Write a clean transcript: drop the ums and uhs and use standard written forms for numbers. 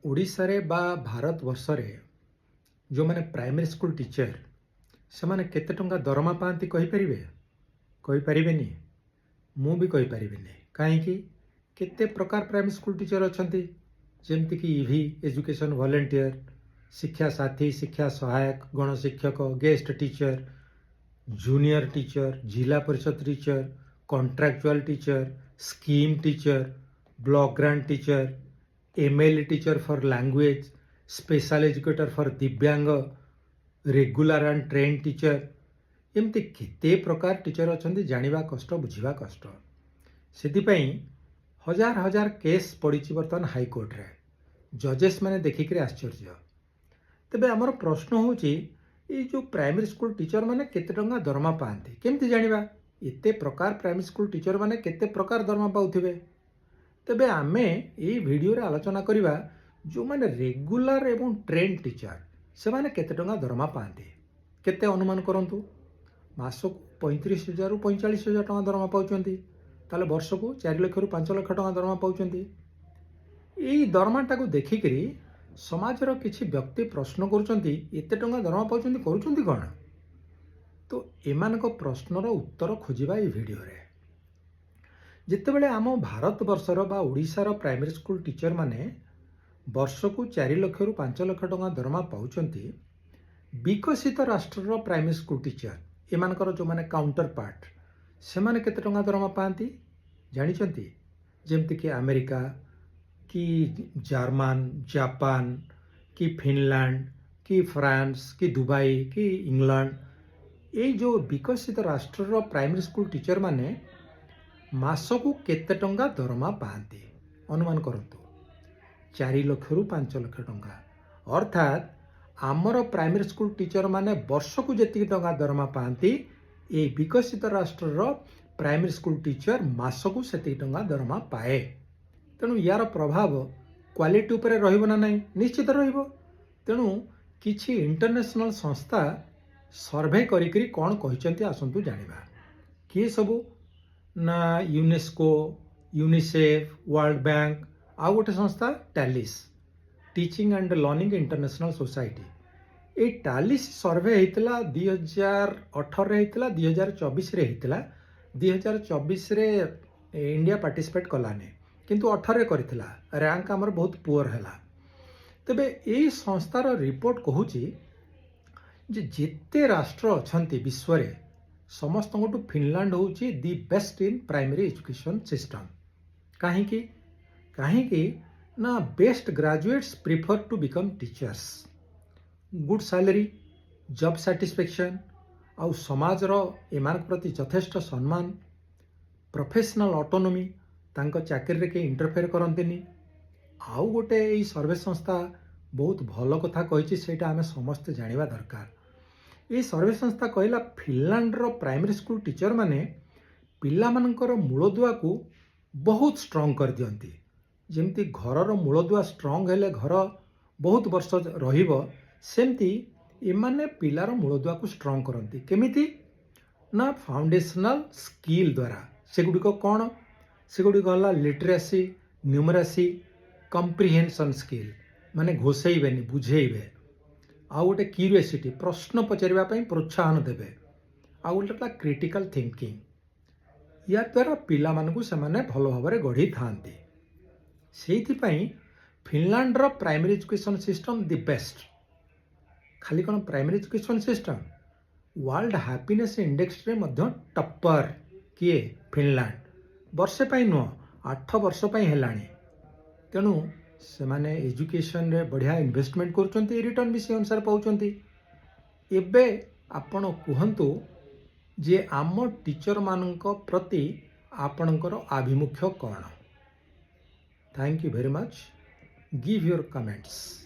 ଓଡ଼ିଶାରେ ବା ଭାରତବର୍ଷରେ ଯେଉଁମାନେ ପ୍ରାଇମେରୀ ସ୍କୁଲ ଟିଚର ସେମାନେ କେତେ ଟଙ୍କା ଦରମା ପାଆନ୍ତି କହିପାରିବେ? କହିପାରିବେନି? ମୁଁ ବି କହିପାରିବିନି। କାହିଁକି? କେତେ ପ୍ରକାର ପ୍ରାଇମେରୀ ସ୍କୁଲ ଟିଚର ଅଛନ୍ତି, ଯେମିତିକି ଇଭି ଏଜୁକେସନ୍ ଭଲେଣ୍ଟିୟର, ଶିକ୍ଷା ସାଥୀ, ଶିକ୍ଷା ସହାୟକ, ଗଣଶିକ୍ଷକ, ଗେଷ୍ଟ ଟିଚର, ଜୁନିୟର ଟିଚର, ଜିଲ୍ଲା ପରିଷଦ teacher, contractual teacher, scheme teacher, block grant teacher, ML teacher for language, special educator for दिव्यांग, रेगुलर एंड ट्रेन टीचर, एमती केते प्रकार टीचर अच्छा जानिबा कष्ट बुझिबा कष्ट। सेतिपई हजार हजार केस पड़ी बर्तमान हाईकोर्ट रे, जजेस मैंने देखिक आश्चर्य। तेबे आमर प्रश्न होची ये जो प्राइमरी स्कूल टीचर माने केते टंका दरमा पाते केमती जानिबा? एते प्रकार प्राइमरी स्कूल टीचर माने केते प्रकार दरमा पाउथिबे? तेबे आमे ये वीडियो रे आलोचना करिबा जो माने रेगुलर एवं ट्रेन टीचर से माने केते टंका दरमा पाते। केते अनुमान करंतु? मासको 35,000 रु 45,000 टंका दरमा पाउचंती, ताले वर्षको 4 लाख रु 5 लाख टंका दरमा पाउचंती। एई दरमाटाको देखिकरी समाजर किछि व्यक्ति प्रश्न करुचंती एते टंका दरमा पाउचंती करुचंती कोन? तो एमानको प्रश्नर उत्तर खोजिबा ए वीडियो रे। जितेबले आम भारत वर्षर बा ओडिशार प्राइमरी स्कूल टीचर माने वर्षको 4 लाख रु 5 लाख टंका दरमा पाउचंती, विकसित राष्ट्रर प्राइमरी स्कूल टीचर एमानकर जो माने काउंटर पार्ट से माने केते टंका दरमा पाती जानिचंती? जेमति कि अमेरिका कि जर्मन, जापान कि फिनलैंड कि फ्रांस कि दुबई कि इंग्लैंड, ये जो विकसित राष्ट्रर प्राइमरी स्कूल टीचर माने मासको केते टंका दरमा पाती अनुमान करंतु? 4 लाख रु 5 लाख टंका। अर्थात आमर प्राइमरी स्कूल टीचर माने वर्षको जेतिक टंका दरमा पाती, ए विकसित राष्ट्रर प्राइमरी स्कूल टीचर मासको सेतिक टंका दरमा पाए। तेणु यार प्रभाव क्वालिटी उपरे रहिबो ना नहीं? निश्चित रहिबो। तेणु किछि इंटरनेशनल संस्था सर्वे करिकरी कोन कहिसंती आसंतु जानिबा। किए सबु ना यूनेस्को, यूनिसेफ, वर्ल्ड बैंक, आउ गोटे संस्था TALIS, teaching and learning international society. ये टैलिस सर्वे होता 2018 रे होता, 2024 रे होता। 2024 रे इंडिया पार्टिसिपेट कलाने, किंतु 18 रे करथिला। रैंक हमर बहुत पुअर हैला। तबे एई संस्थार रिपोर्ट कहूची जे जेते राष्ट्र अछंती विश्व रे समस्त फिनलैंड होची the best in primary education system. काहेकि? काहेकि ना best graduates prefer to become teachers, good salary, job satisfaction, आउ समाजर एमान प्रति यथेष्ट सम्मान, प्रोफेशनल ऑटोनॉमी, तांको चाकरी रे के इंटरफेयर करंतिनी। आउ गोटे एई सर्वे संस्था बहुत भलो कथा कहिछि, सेटा हमें समस्त जानिबा दरकार। ये सर्वे संस्था कहला फिनलैंडर प्राइमरी स्कूल टीचर माने पिला मानकर मूलदुआ को बहुत स्ट्रॉन्ग कर दियंती। जेमती घरर मूलदुआ स्ट्रॉन्ग हेले घर बहुत वर्ष रहिबो, सेमती एमाने पिलार मूलदुआ को स्ट्रॉन्ग करंती। केमिति ना? फाउंडेशनल स्किल द्वारा। सेगुडिको कोन? सेगुडिको हला लिटरेसी, न्यूमरेसी, कंप्रिहेंशन स्किल, माने घोषेइबेनी, बुझेइबे। आउ गोटे क्यूरियोसिटी, प्रश्न पचारिबा पई प्रोत्साहन देबे। आउ गोटे क्रिटिकल थिंकिंग। या द्वारा पिला मानकु सेमाने भलो भाबरे गढ़ी थांती। सेहिथि पई फिनलैंडर primary education system the best. खाली कोन primary education system, world happiness index रे मध्य टप्पर किए? फिनलैंड। वर्षे पई नो 8 वर्ष पई हेलाणी। तेणु से माने एजुकेशन रे बढ़िया इन्वेस्टमेंट करुचंती, रिटर्न भी से अनुसार पाउचंती। एबे आपण कुहंतु जे आम टीचर मानक प्रति आपणकर आभिमुख्य कौन? Thank you very much. Give your comments.